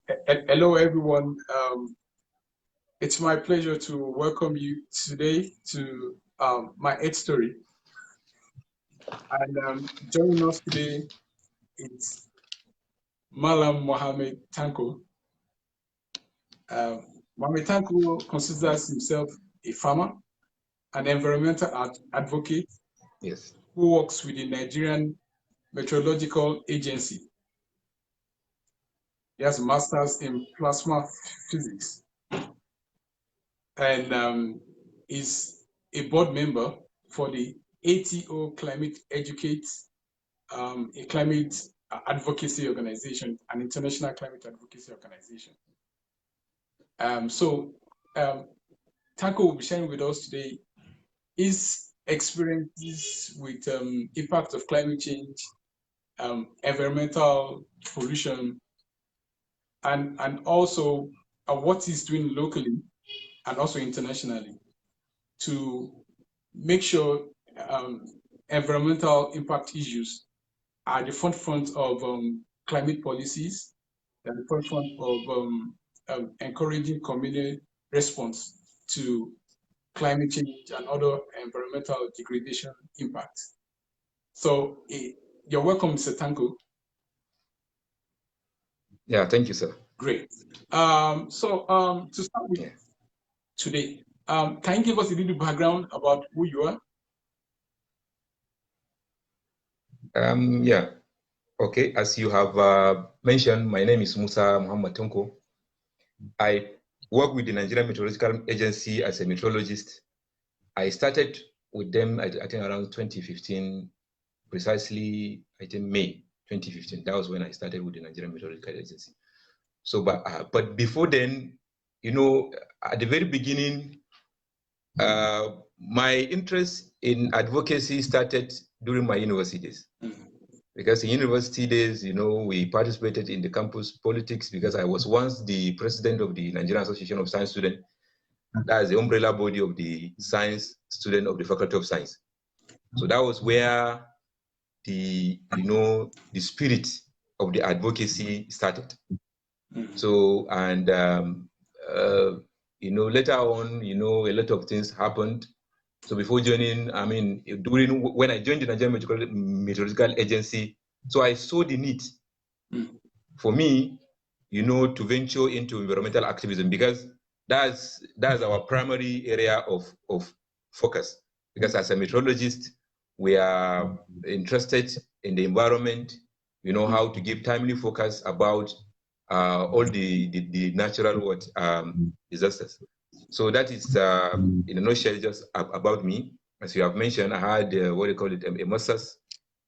Hello, everyone. It's my pleasure to welcome you today to my Earth story. And joining us today is Mohammad Tanko. Mohammad Tanko considers himself a farmer, an environmental advocate, yes, who works with the Nigerian Meteorological Agency. He has a master's in plasma physics and is a board member for the ATO Climate Educate, a climate advocacy organization, an international climate advocacy organization. Tanko will be sharing with us today his experiences with impact of climate change, environmental pollution, and also what he's doing locally and also internationally to make sure environmental impact issues are the forefront of climate policies, at the forefront of encouraging community response to climate change and other environmental degradation impacts. So you're welcome, Mr. Tanko. Yeah, thank you, sir. Great. To start with today, can you give us a little background about who you are? Yeah. Okay, as you have mentioned, my name is Musa Muhammad Tanko. I work with the Nigerian Meteorological Agency as a meteorologist. I started with them, I think, around 2015, precisely, I think, May 2015. That was when I started with the Nigerian Meteorological Agency. So, but before then, you know, at the very beginning, my interest in advocacy started during my university days. Because in university days, you know, we participated in the campus politics because I was once the president of the Nigerian Association of Science Students. That is the umbrella body of the science student of the Faculty of Science. So that was where the spirit of the advocacy started. So, and later on, a lot of things happened. So before joining, when I joined the Nigerian Meteorological Agency, so I saw the need for me, to venture into environmental activism, because that's our primary area of focus. Because as a meteorologist, we are interested in the environment, how to give timely focus about all the natural disasters. So that is, in a nutshell, just about me. As you have mentioned, I had what do you call it, a master's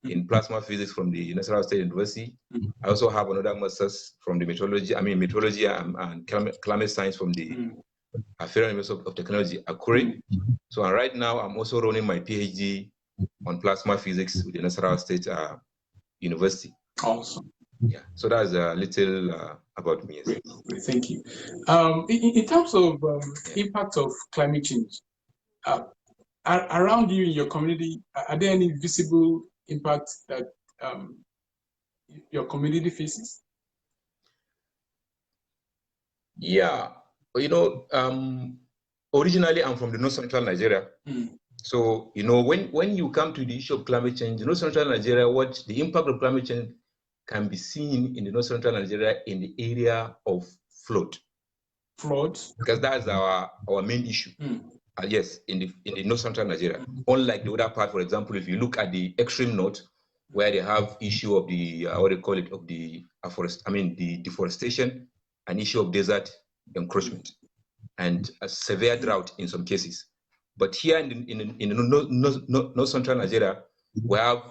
in plasma physics from the National State University. I also have another master's from the meteorology and climate science from the Federal University of Technology, Akure. So right now, I'm also running my PhD on plasma physics with the National State University. Awesome. Yeah, so that's a little about me. Great. Thank you. In terms of impact of climate change, around you in your community, are there any visible impacts that your community faces? Yeah, originally I'm from the North Central Nigeria. So, when you come to the issue of climate change, North Central Nigeria, the impact of climate change can be seen in the North Central Nigeria in the area of flood. Floods? Because that's our main issue. Yes, in the North Central Nigeria. Unlike the other part, for example, if you look at the extreme north, where they have issue of the the deforestation, an issue of desert encroachment, and a severe drought in some cases. But here in North Central Nigeria, we have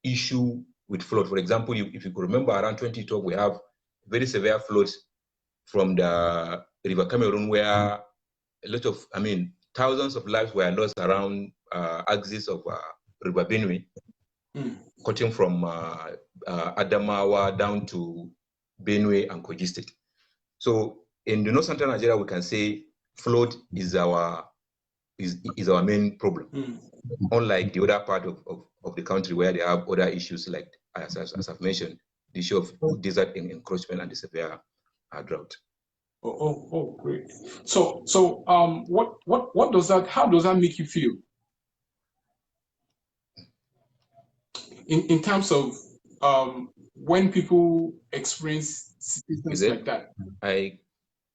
issue with flood. For example, if you could remember, around 2012, we have very severe floods from the River Cameroon, where a lot of, thousands of lives were lost around axis of River Benue, cutting from Adamawa down to Benue and Kogi State. So in the North Central Nigeria, we can say flood is our main problem. Unlike the other part of the country where they have other issues like, as I've mentioned, the issue of desert encroachment and the severe drought. Oh, great. So, what does that? How does that make you feel? In terms of when people experience situations like that. I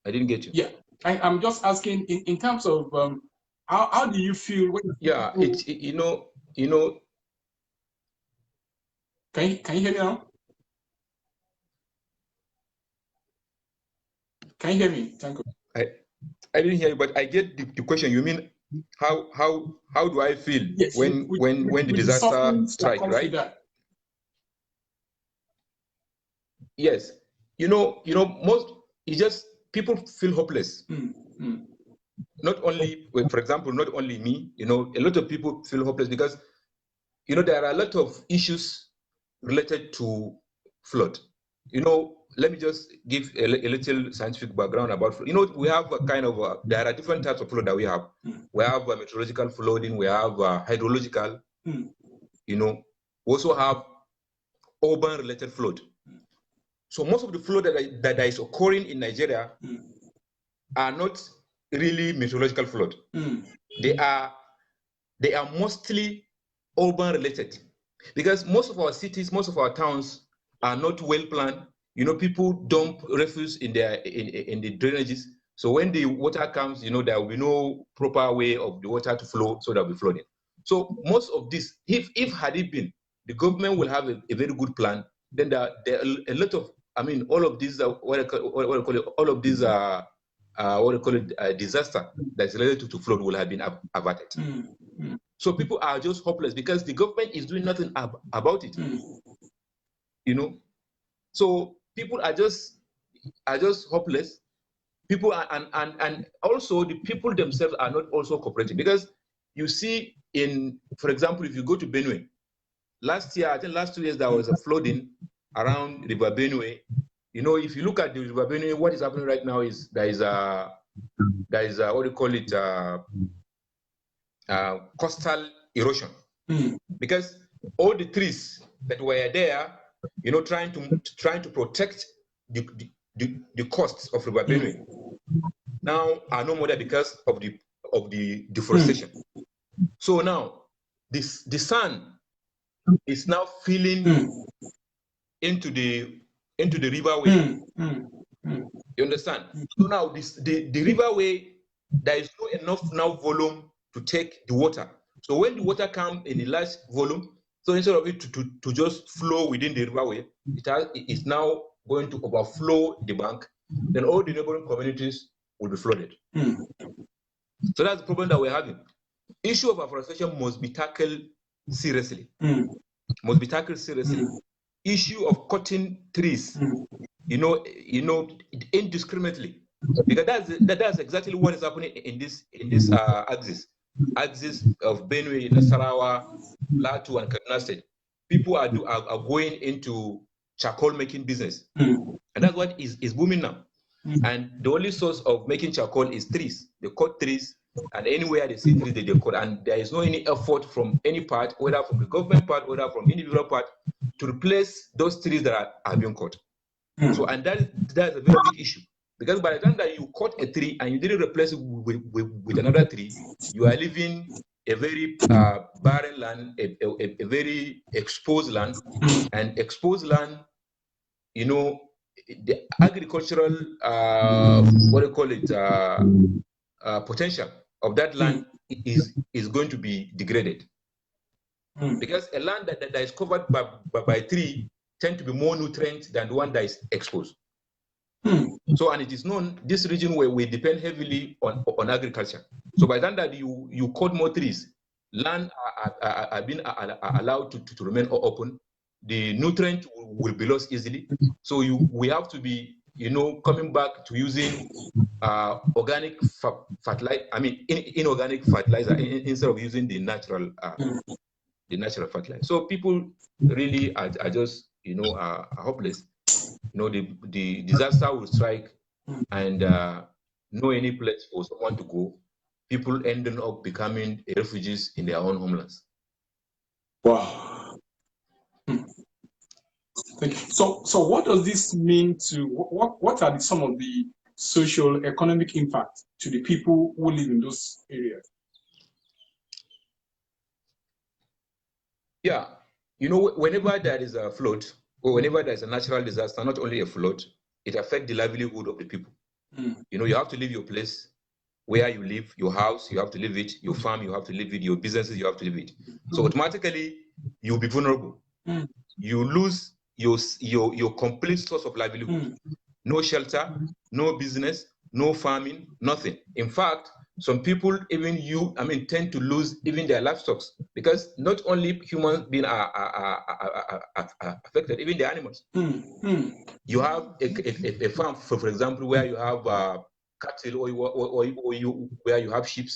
didn't get you. Yeah, I'm just asking in terms of how do you feel when? Yeah, it's you know. Can you hear me now? Can you hear me, Tanko? I didn't hear you, but I get the question. You mean how do I feel Yes, when the with the disaster sufferings that strike, comes with right? that. Yes, most it's just people feel hopeless. Not only, for example, not only me. A lot of people feel hopeless because there are a lot of issues related to flood. Let me just give a little scientific background about flood. We have a kind of there are different types of flood that we have. We have meteorological flooding. We have hydrological. We also have urban-related flood. So most of the flood that is occurring in Nigeria are not really meteorological flood. They are mostly urban related, because most of our cities, most of our towns are not well planned. People dump refuse in the drainages. So when the water comes, there will be no proper way of the water to flow, so there will be flooding. So most of this, if had it been, the government will have a very good plan. Then there are a lot of, all of these all of these disaster that's related to flood will have been averted. So people are just hopeless because the government is doing nothing about it. So people are just hopeless. People are, and also the people themselves are not also cooperating, because you see, for example, if you go to Benue, last year, I think last 2 years, there was a flooding around River Benue. If you look at the River Benue, what is happening right now is there is a what do you call it, coastal erosion, because all the trees that were there, trying to protect the coasts of River Benue, now are no more there because of the deforestation. So now the sun is now filling into the riverway. You understand? So now the riverway, there is not enough now volume to take the water. So when the water comes in a large volume, so instead of it to just flow within the riverway, it's now going to overflow the bank. Then all the neighboring communities will be flooded. So that's the problem that we're having. Issue of afforestation must be tackled seriously. Must be tackled seriously. Issue of cutting trees, indiscriminately, because that's exactly what is happening in this axis of Benue, Nasarawa, Plateau, and Kaduna State. People are going into charcoal making business, and that's what is booming now. And the only source of making charcoal is trees. They cut trees, and anywhere they see trees, they cut. And there is no any effort from any part, whether from the government part, whether from individual part, to replace those trees that are being cut. So, and that's a very big issue, because by the time that you cut a tree and you didn't replace it with another tree, you are leaving a very barren land, a very exposed land. And exposed land, the agricultural potential of that land is going to be degraded, because a land that is covered by tree tend to be more nutrient than the one that is exposed. So, and it is known, this region where we depend heavily on agriculture. So by the time that you cut more trees, land are being allowed to remain open, the nutrient will be lost easily. So we have to be, coming back to using organic fertilizer, inorganic fertilizer, instead of using the natural fertilizer. So people really are just, are hopeless. The disaster will strike, and no any place for someone to go. People ending up becoming refugees in their own homelands. Wow. Thank you. So what does this mean to, what are some of the social economic impact to the people who live in those areas? Yeah, you know, whenever there is a flood or whenever there's a natural disaster, not only a flood, it affects the livelihood of the people. You know, you have to leave your place where you live, your house, you have to leave it, your farm, you have to leave it, your businesses, you have to leave it. So automatically, you'll be vulnerable. You lose your complete source of livelihood. No shelter, no business, no farming, nothing. In fact, some people tend to lose even their livestock, because not only humans being affected, even the animals. You have a farm, for example, where you have cattle or where you have sheep.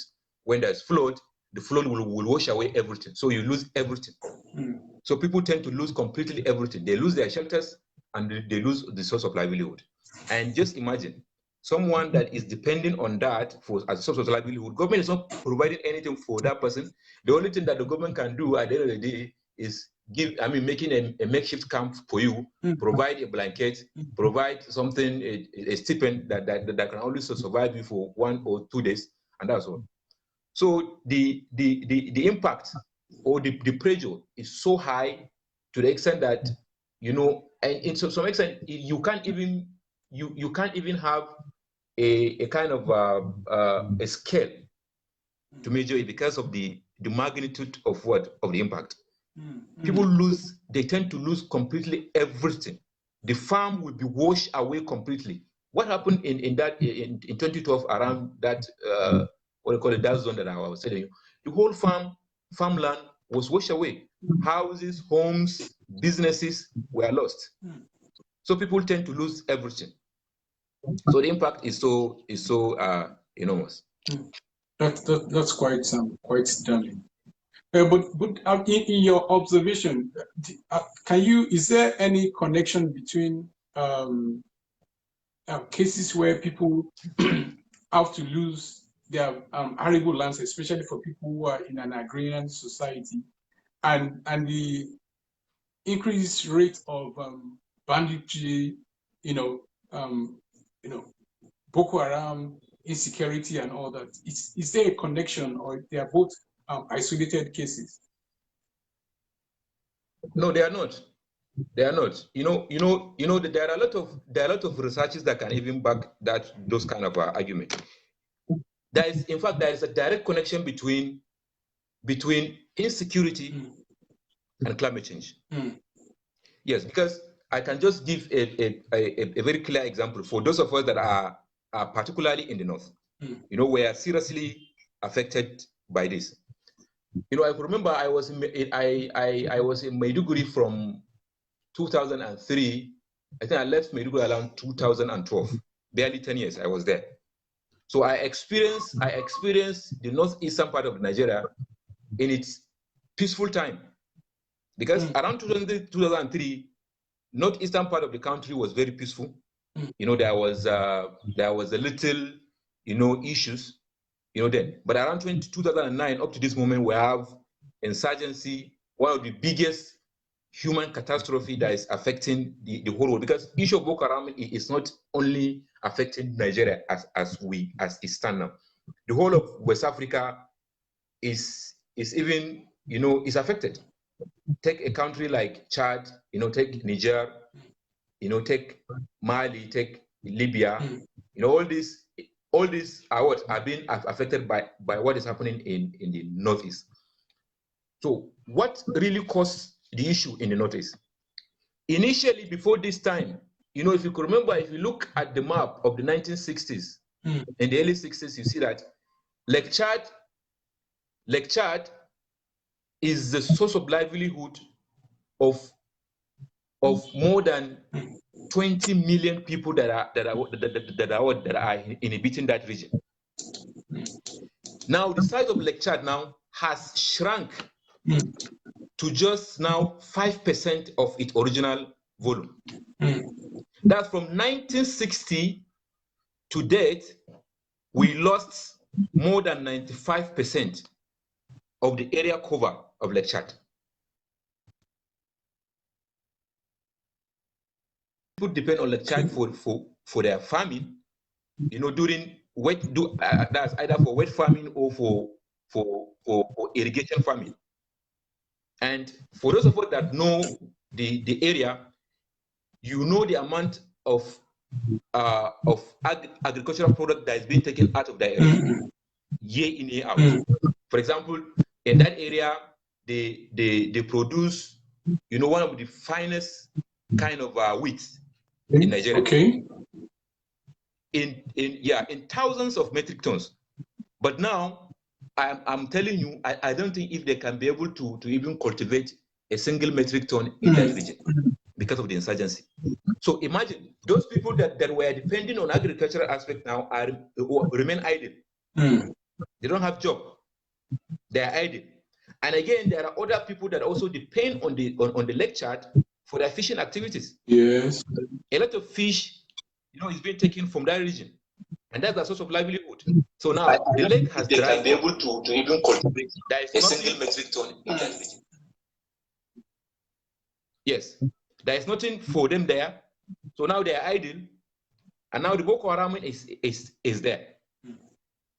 When there's flood, the flood will wash away everything. So you lose everything. So people tend to lose completely everything. They lose their shelters and they lose the source of livelihood. And just imagine someone that is depending on that as a source of livelihood. Government is not providing anything for that person. The only thing that the government can do at the end of the day is making a makeshift camp for you, provide a blanket, provide something, a stipend that can only survive you for 1 or 2 days, and that's all. So the impact or the pressure is so high to the extent that, you know, and to some extent you can't even have a kind of a scale to measure it because of the magnitude of the impact. People they tend to lose completely everything. The farm will be washed away completely. What happened in 2012 around that what do you call it, that zone that I was telling you? The whole farmland was washed away. Houses, homes, businesses were lost. So people tend to lose everything. So the impact is so enormous. That's quite stunning. But in your observation, is there any connection between cases where people have to lose their arable lands, especially for people who are in an agrarian society, and the increased rate of banditry, Boko Haram, insecurity, and all that? Is there a connection, or they are both isolated cases? No, they are not. They are not. You know that there are a lot of researches that can even back those kind of arguments. In fact, there is a direct connection between insecurity and climate change. Yes, because I can just give a very clear example for those of us that are particularly in the north. You know, we are seriously affected by this. You know, I remember I was in Maiduguri from 2003. I think I left Maiduguri around 2012. Barely 10 years I was there. So I experienced the northeastern part of Nigeria in its peaceful time, because around 2003, northeastern part of the country was very peaceful. You know, there was a little, issues, then. But around 2009 up to this moment, we have insurgency, one of the biggest human catastrophe that is affecting the whole world, because issue of Boko Haram is not only affecting Nigeria as it stands now. The whole of West Africa is even, is affected. Take a country like Chad, take Niger, take Mali, take Libya. All these are being affected by what is happening in the Northeast. So what really caused the issue in the Northeast? Initially, before this time, if you could remember, if you look at the map of the 1960s, in the early 60s, you see that Lake Chad is the source of livelihood of more than 20 million people that are inhabiting that region. Now, the size of Lake Chad now has shrunk to just now 5% of its original volume. That's from 1960 to date, we lost more than 95% of the area cover of Lake Chad. people depend on Lake Chad for their farming, you know, during that's either for wet farming or for irrigation farming. And for those of us that know the area, you know the amount of agricultural product that is being taken out of that area, year in, year out. For example, in that area, they produce, you know, one of the finest kind of wheat in Nigeria. Okay. In thousands of metric tons. But now, I'm telling you, I don't think if they can be able to even cultivate a single metric ton in that region because of the insurgency. So imagine those people that were depending on agricultural aspect now remain idle. They don't have job. They are idle. And again, there are other people that also depend on the Lake Chad for their fishing activities. Yes. A lot of fish, you know, is being taken from that region, and that's a source of livelihood. So now the lake has dried. They can be able to even cultivate a single metric ton in that region. Yes, there is nothing for them there. So now they are idle, and now the Boko Haram is there.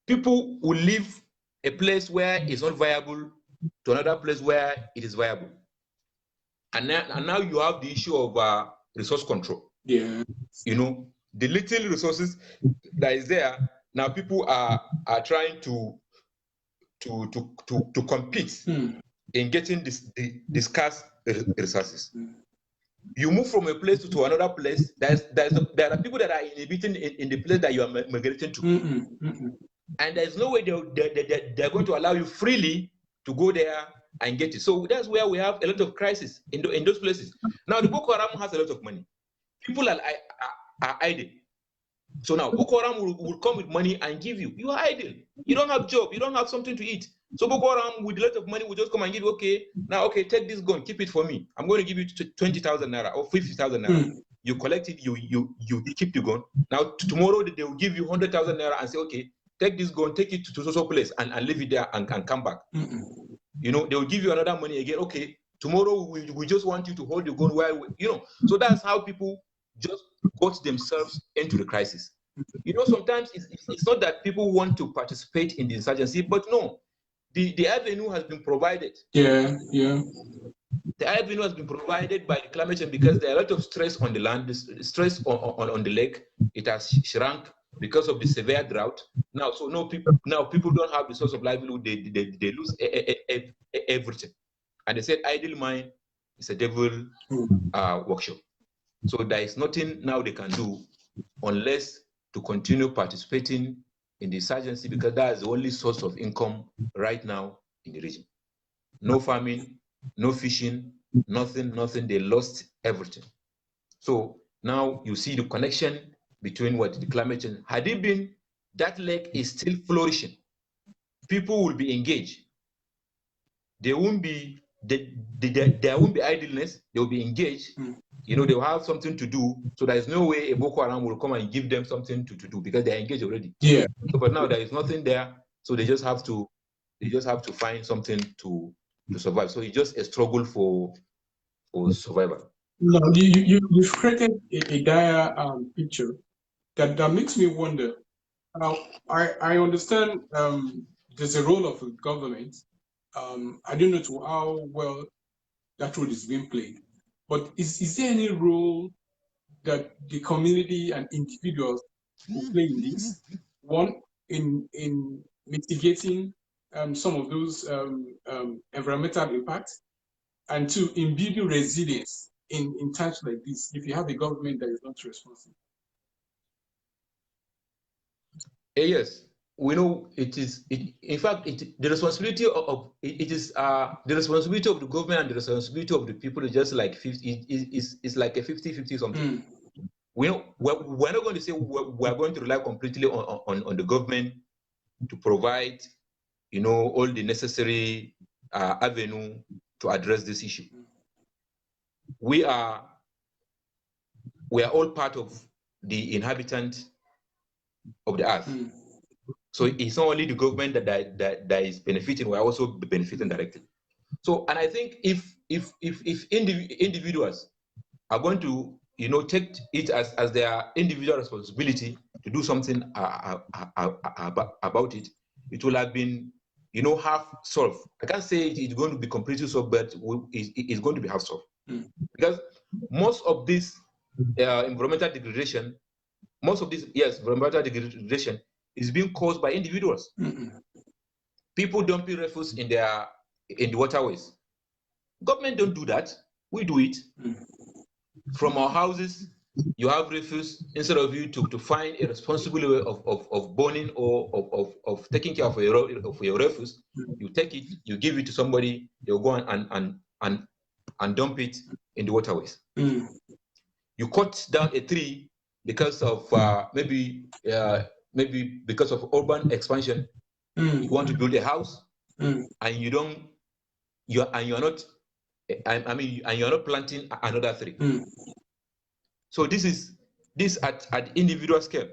People will leave a place where it's not viable to another place where it is viable. And now you have the issue of resource control. Yeah. You know, the little resources that is there, now people are trying to compete in getting the scarce resources. You move from a place to another place. There are people that are inhibiting in the place that you are migrating to. And there's no way they're going to allow you freely to go there and get it. So that's where we have a lot of crisis in those places. Now, the Boko Haram has a lot of money. People are idle. So now Boko Haram will come with money and give you. You are idle. You don't have job. You don't have something to eat. So Boko Haram with a lot of money will just come and give you, okay, take this gun, keep it for me. I'm going to give you 20,000 naira or 50,000 naira. You collect it, you keep the gun. Now tomorrow they will give you 100,000 naira and say, okay, take this gun, take it to social place and leave it there and come back. You know, they will give you another money again. Okay, tomorrow we just want you to hold the gun while you know. So that's how people just got themselves into the crisis. You know, sometimes it's not that people want to participate in the insurgency, but no, the avenue has been provided. Yeah. The avenue has been provided by the climate change because there are a lot of stress on the land, stress on the lake. It has shrunk because of the severe drought. Now, so people don't have the source of livelihood. They lose everything. And they said idle mind is a devil workshop. So there is nothing now they can do unless to continue participating in the insurgency because that is the only source of income right now in the region. No farming, no fishing, nothing. They lost everything. So now you see the connection between what the climate change. Had it been that lake is still flourishing, people will be engaged. There won't be idleness. They will be engaged. You know, they will have something to do. So there is no way a Boko Haram will come and give them something to do because they are engaged already. Yeah. So, but now there is nothing there. So they just have to find something to survive. So it's just a struggle for survival. No, you've created a dire picture that makes me wonder. Now, I understand there's a role of the government. I don't know to how well that role is being played, but is there any role that the community and individuals will play in this? One, in mitigating some of those environmental impacts, and two, in building resilience in times like this, if you have a government that is not responsible. Yes, we know it is. In fact, the responsibility of the responsibility of the government and the responsibility of the people is just like 50. Is like a 50-50 something. We're not going to say we're going to rely completely on the government to provide, you know, all the necessary avenue to address this issue. We are all part of the inhabitant of the earth. So it's not only the government that is benefiting, we're also benefiting directly. So, and I think if individuals are going to take it as their individual responsibility to do something about it, it will have been, half solved. I can't say it's going to be completely solved, but it's going to be half solved. Because most of this environmental degradation, environmental degradation is being caused by individuals. People dumping refuse in the waterways. Government don't do that. We do it. From our houses, you have refuse. Instead of you to find a responsible way of burning or of taking care of your refuse, you take it, you give it to somebody, they'll go and dump it in the waterways. You cut down a tree because of maybe because of urban expansion. You want to build a house, and you're not planting another tree. So this at individual scale,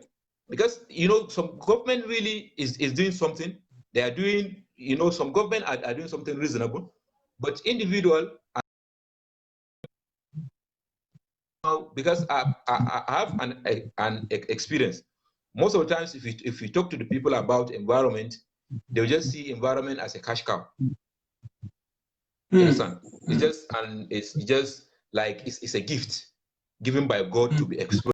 because some government really is doing something. They are doing, some government are doing something reasonable, but individual, because I have an experience. Most of the times, if you talk to the people about environment, they'll just see environment as a cash cow. You understand? It's just like it's a gift given by God to be exploited.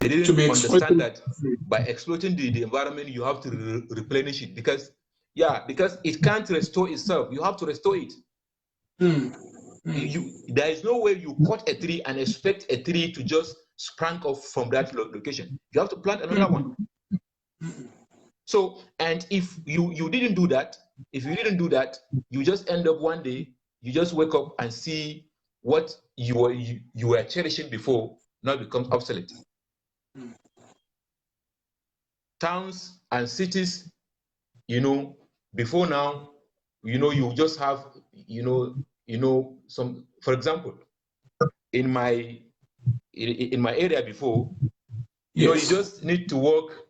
They didn't understand that by exploiting the environment, you have to replenish it, because it can't restore itself. You have to restore it. There is no way you cut a tree and expect a tree to just sprang off from that location. You have to plant another one. So, and if you didn't do that, you just end up one day, you just wake up and see what you were cherishing before now becomes obsolete. Towns and cities, before now, you just have, some, for example, in my area before, you just need to walk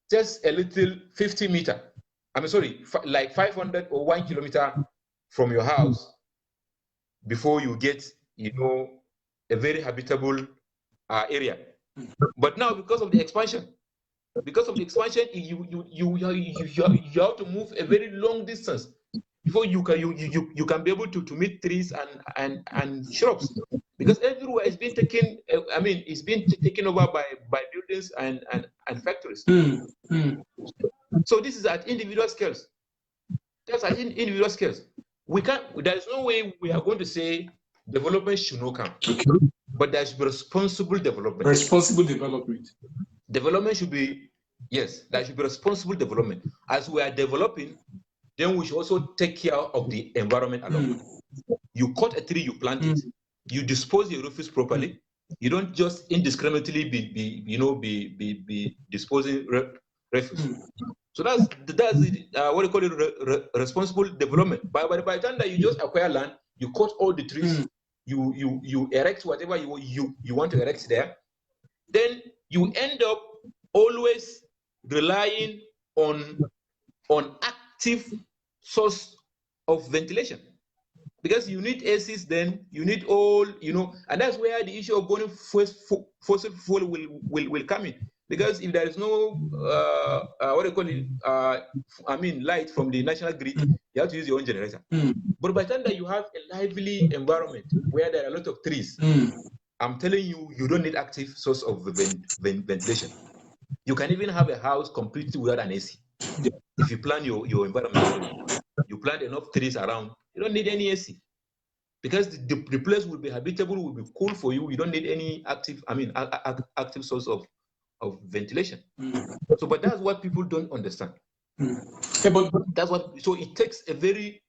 just a little 50 meter. Like 500 or 1 kilometer from your house before you get, a very habitable area. But now, because of the expansion, you have to move a very long distance before you can be able to meet trees and shrubs, because everywhere is being taken. It's being taken over by buildings and factories. So this is at individual scales. That's at individual scales. There's no way we are going to say development should not come. But there should be responsible development. Responsible development. Development should be, yes, there should be responsible development. As we are developing, then we should also take care of the environment along. You cut a tree, you plant it. You dispose your refuse properly. You don't just indiscriminately be disposing refuse. So that's what you call it, responsible development. By the time that you just acquire land, you cut all the trees, you erect whatever you want to erect there, then you end up always relying on active source of ventilation, because you need ACs, then you need all, and that's where the issue of burning fossil fuel will come in. Because if there is no light from the national grid, you have to use your own generator. But by the time that you have a lively environment where there are a lot of trees, I'm telling you, you don't need active source of ventilation. You can even have a house completely without an AC. If you plan your environment, you plant enough trees around, you don't need any AC. Because the place will be habitable, will be cool for you. You don't need any active source of ventilation. So, but that's what people don't understand. But that's what. So it takes a very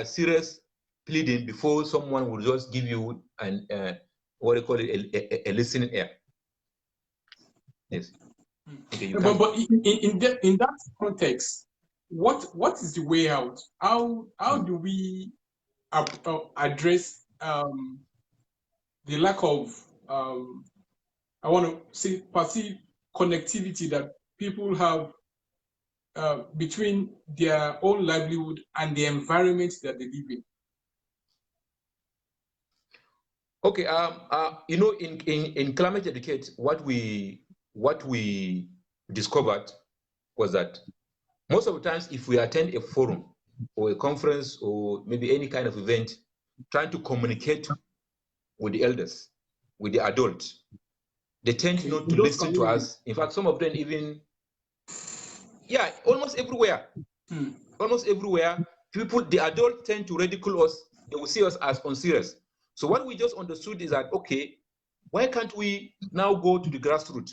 serious pleading before someone will just give you an what they call it, a listening ear. Yes. Okay, but in that context, what is the way out? How do we address the lack of I want to say perceived connectivity that people have between their own livelihood and the environment that they live in? Okay. You know, in Climate Educate, what we discovered was that most of the times, if we attend a forum or a conference or maybe any kind of event, trying to communicate with the elders, with the adults, they tend not to listen to us. In fact, some of them even, yeah, almost everywhere, almost everywhere, people, the adults tend to ridicule us. They will see us as unserious. So what we just understood is that, okay, why can't we now go to the grassroots,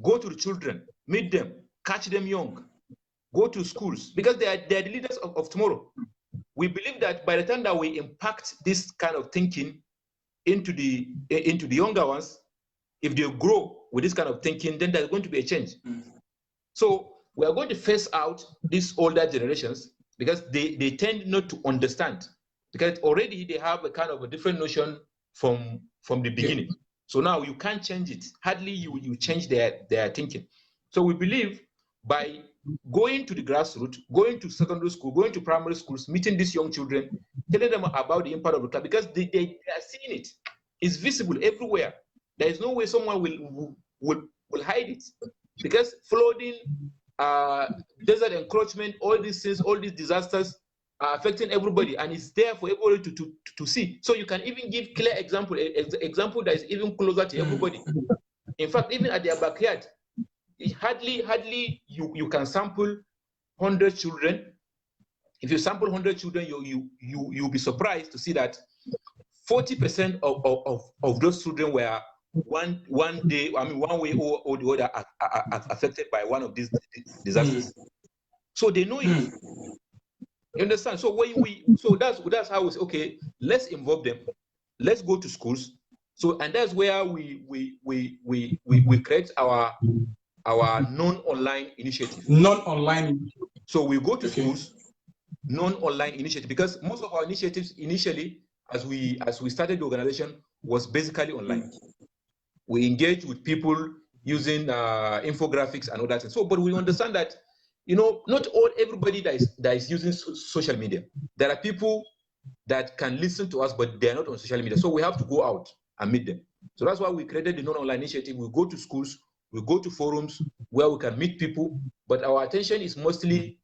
go to the children, meet them, catch them young, go to schools, because they are the leaders of tomorrow. We believe that by the time that we impact this kind of thinking into the younger ones, if they grow with this kind of thinking, then there's going to be a change. So we are going to phase out these older generations because they tend not to understand, because already they have a kind of a different notion from the beginning. So now you can't change it. Hardly you change their thinking. So we believe by going to the grassroots, going to secondary school, going to primary schools, meeting these young children, telling them about the impact of the climate, because they are seeing it. It's visible everywhere. There is no way someone will hide it, because flooding, desert encroachment, all these things, all these disasters are affecting everybody, and it's there for everybody to see. So you can even give clear example that is even closer to everybody. In fact, even at their backyard, hardly you can sample 100 children. If you sample 100 children, you'll be surprised to see that 40% of those children were one way or the other are affected by one of these disasters. So they know it. You understand? So that's how we say, okay, let's involve them. Let's go to schools. So, and that's where we create our non-online initiative. Non-online. So we go to schools, non-online initiative, because most of our initiatives initially, as we started the organization, was basically online. We engage with people using infographics and all that. So, but we understand that, you know, not everybody that is using social media. There are people that can listen to us, but they're not on social media. So we have to go out and meet them. So that's why we created the non-online initiative. We go to schools, we go to forums where we can meet people, but our attention is mostly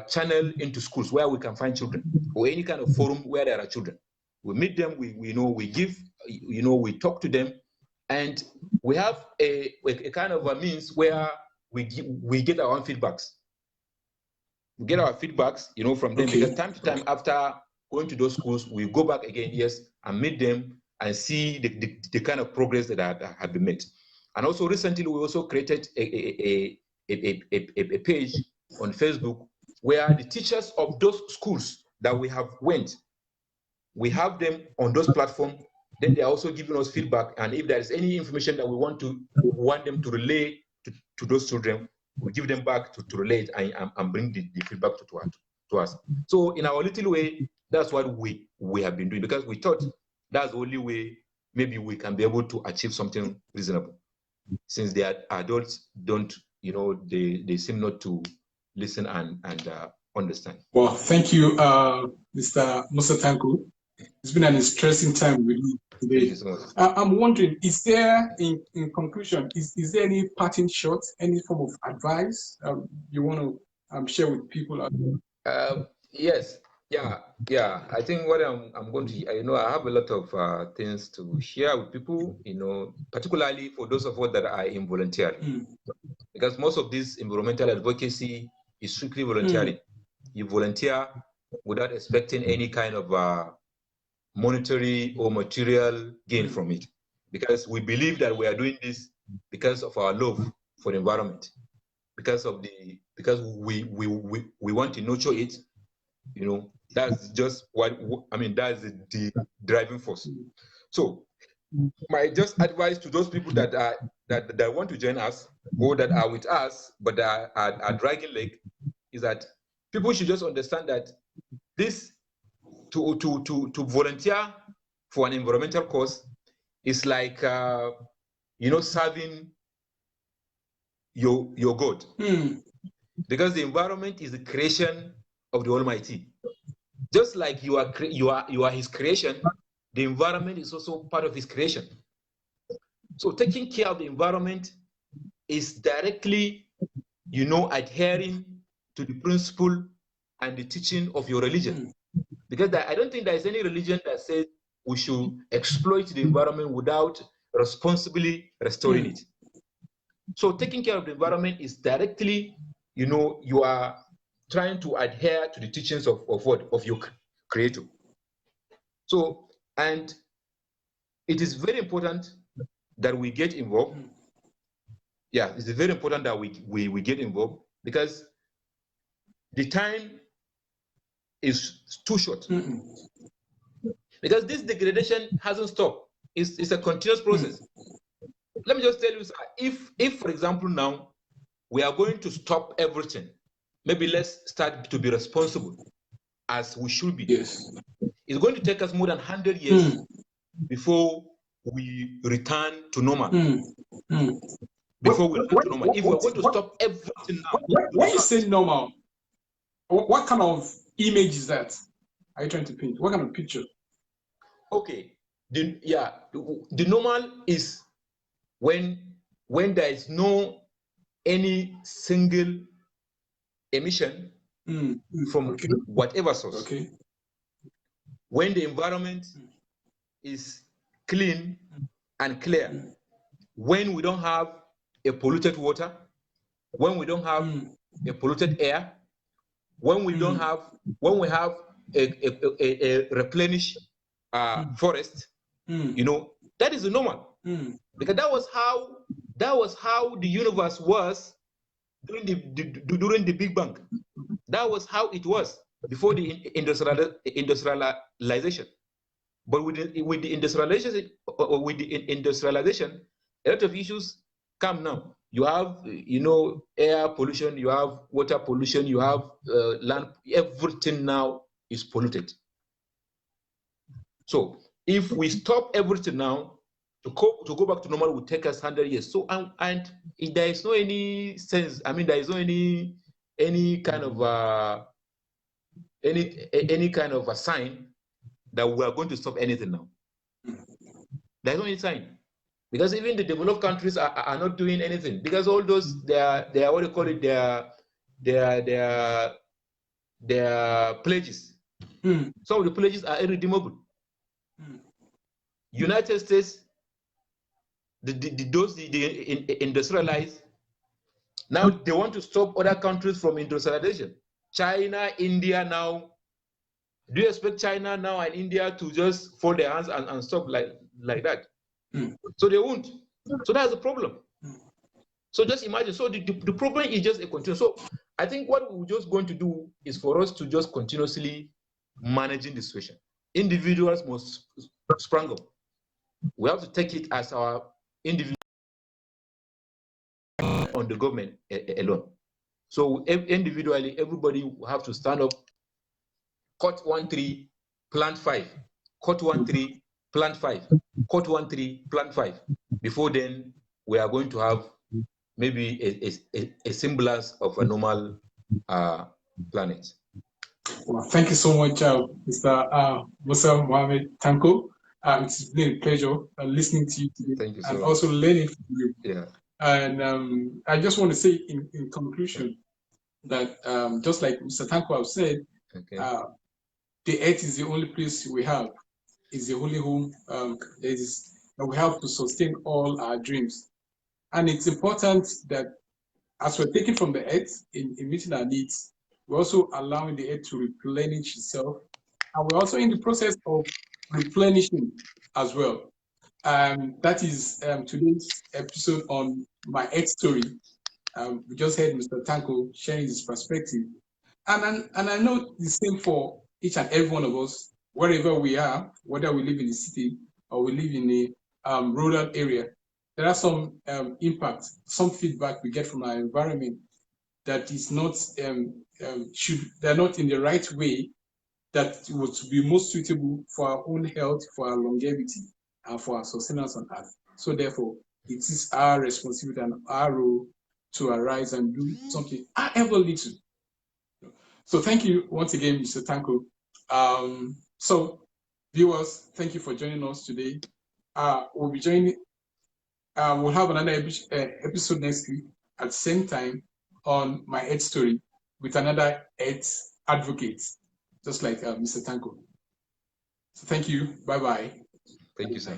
channeled into schools where we can find children, or any kind of forum where there are children. We meet them, we give, we talk to them, and we have a kind of a means where we get our own feedbacks. We get our feedbacks, from them, because time to time after going to those schools, we go back again, and meet them and see the kind of progress that have been made. And also recently, we also created a page on Facebook where the teachers of those schools that we have them on those platforms. Then they are also giving us feedback, and if there is any information that we want them to relay to those children, we give them back to relay it and bring the feedback to us. So in our little way, that's what we have been doing, because we thought that's the only way maybe we can be able to achieve something reasonable, since the adults don't, they seem not to listen and understand. Well, thank you, Mr. Musa Tanko. It's been an interesting time with you today. Thank you so much. I'm wondering, is there, in conclusion, is there any parting shot, any form of advice you want to share with people? Yes. Yeah. I think what I'm going to, I have a lot of things to share with people, particularly for those of us that are involuntary, because most of this environmental advocacy is strictly voluntary. You volunteer without expecting any kind of monetary or material gain from it, because we believe that we are doing this because of our love for the environment, because we want to nurture it. That's just that's the driving force. So my just advice to those people that want to join us, or that are with us but are dragging leg, is that people should just understand that this to volunteer for an environmental cause is like serving your God, because the environment is the creation of the Almighty. Just like you are His creation, the environment is also part of his creation. So taking care of the environment is directly, adhering to the principle and the teaching of your religion. Because I don't think there is any religion that says we should exploit the environment without responsibly restoring it. So taking care of the environment is directly, you are trying to adhere to the teachings of what? Of your creator. So, and it is very important that we get involved. Yeah, it's very important that we get involved, because the time is too short. Because this degradation hasn't stopped. It's a continuous process. Let me just tell you, if for example now we are going to stop everything, maybe let's start to be responsible as we should be. Yes. It's going to take us more than 100 years before we return to normal. Before we return to normal. If we're going to stop everything now. When you say normal, what kind of image is that? Are you trying to paint? What kind of picture? Okay. The normal is when there is no any single emission from whatever source. Okay. When the environment is clean and clear, when we don't have a polluted water, when we don't have a polluted air, when we don't have, when we have a replenished forest, that is the normal. Because that was how the universe was during the Big Bang. That was how it was before the industrialization. But with the industrialization, a lot of issues come now. You have, air pollution, you have water pollution, you have land. Everything now is polluted. So if we stop everything now, to go back to normal will take us 100 years. So and there is no any sense. I mean, there is no any kind of any kind of a sign that we are going to stop anything now. There's no any sign, because even the developed countries are not doing anything, because all those they are what they call it, their pledges. Some of the pledges are irredeemable. United States, those industrialized, now they want to stop other countries from industrialization. China, India now. Do you expect China now and India to just fold their hands and stop like that? So they won't. So that's the problem. So just imagine. So the problem is just a continuous. So I think what we're just going to do is for us to just continuously managing the situation. Individuals must sprang up. We have to take it as our individual on the government alone. So individually, everybody will have to stand up, cut 1 tree, plant 5, cut 1 tree, plant 5, cut 1 tree, plant 5. Before then, we are going to have maybe a semblance of a normal planet. Well, thank you so much, Mr. Musa Mohammad Tanko. It's been a pleasure listening to you today. Thank you so and much. Also learning from you. Yeah. And I just want to say in conclusion that just like Mr. Tanko has said, okay. The earth is the only place we have, is the only home that we have to sustain all our dreams. And it's important that as we're taking from the earth in meeting our needs, we're also allowing the earth to replenish itself. And we're also in the process of replenishing as well. That is today's episode on My Earth Story. We just heard Mr. Tanko sharing his perspective. And I know the same for each and every one of us, wherever we are, whether we live in the city or we live in a rural area. There are some impacts, some feedback we get from our environment that is not they're not in the right way that would be most suitable for our own health, for our longevity, and for our sustenance on earth. So therefore, it is our responsibility and our role to arise and do something, however little. So thank you once again, Mr. Tanko. So Viewers, thank you for joining us today. We'll be joining. We'll have another episode next week at the same time on My Health Story with another health advocate, just like Mr. Tanko. So thank you. Bye bye. Thank you, sir.